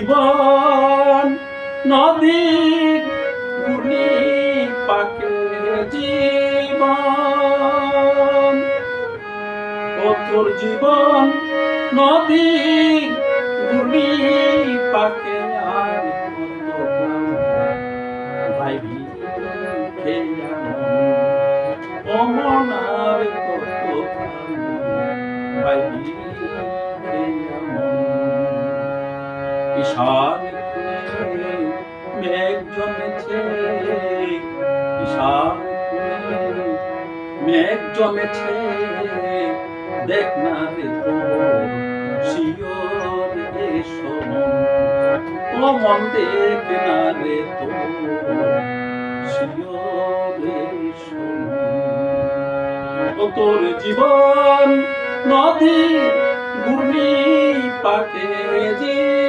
জীবন নদীর গুলি পাকে জীবন ও তোর জীবন নদীর গুলি পাকে আর কত ভাইবি খেয়া ও মন আর কত ভাইবি খেয়া ঈশান মেঘ জমেছে ঈশান মেঘ জমেছে দেখ না রে তো শিওর এসো ও মন দেখ না রে তো শিওর এসো ও তোর জীবন নদী ঘূর্ণি পাকে জীবন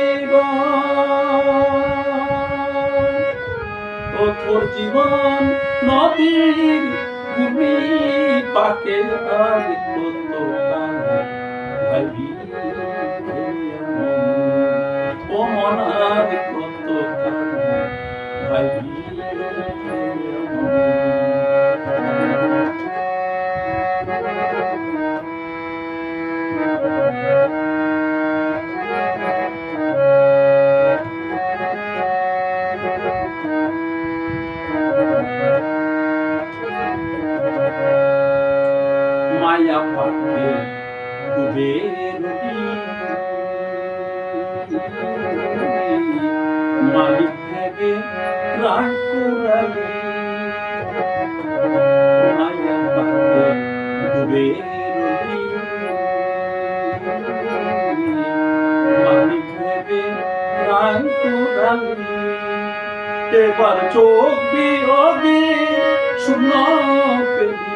ও তোর জীবন নদীর ঘূর্ণি পাকে আর কত ভাবি ও মন আর কত ভাবি মায়া পাকে ডুবে মালিক ভেবে প্রাণ কুড়ালি মায়া পাকে ডুবে মালিক ভেবে প্রাণ কুড়ালি এবার চোখ বিয়োগে শূন্য পেলি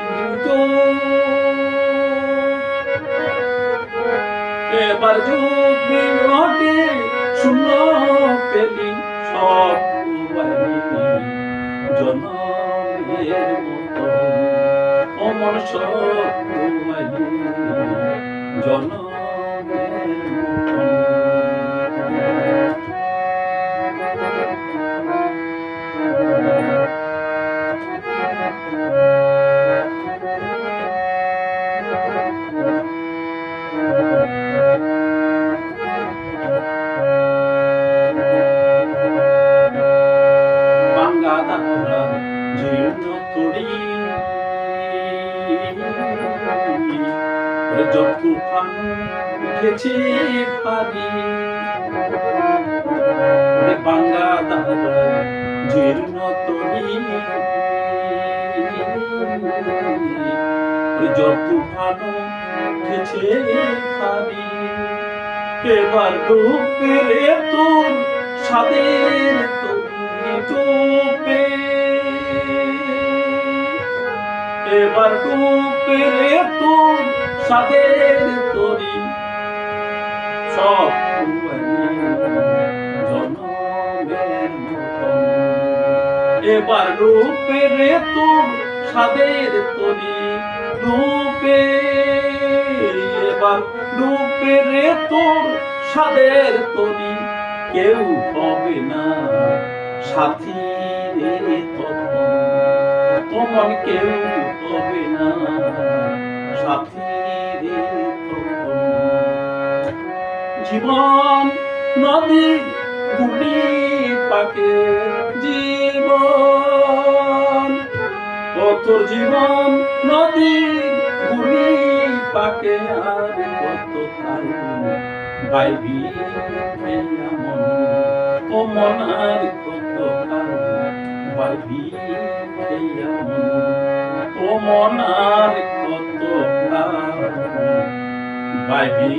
এবার যুগ বিয়োগে শূন্য পেলি সব জনমের মতো অমর সব জনমের মতো জীর্ণ তরি তুফান উঠেছে ভারী বাংলা দাদা জীর্ণ তরি তুফান উঠেছে ভারী এবার ডুবে রে তোর সাদের তরি ডুবে এবার ডুবে রে তোর সাদের তরি সব জনমের মতন এবার ডুবে রে তোর সাদের তরি ডুবে এবার ডুবে রে তোর সাদের তরি কেউ হবে না সাথী রে তখন তোমার কেউ হবে না সাথী রে তখন জীবন নদী গুলি পাকে জীবন ও তোর জীবন নদী গুলি পাকে আর কত কাল ভাইবি মন ও মন আর কত কাল ভাইবি ও মন আর কত কাল ভাইবি